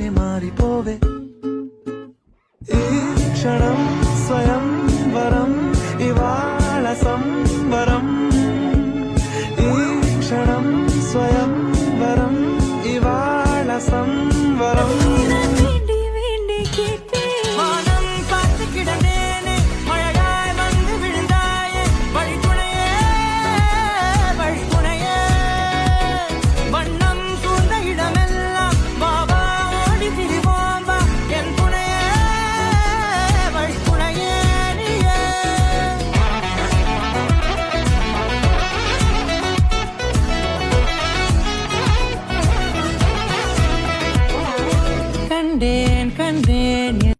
நானே மாறி போவே ஈக்ஷணம் ஸ்வயம் வரம் இவாள சம்வரம் ஈக்ஷணம் ஸ்வயம் வரம் இவாள சம்வரம் கண்டேன்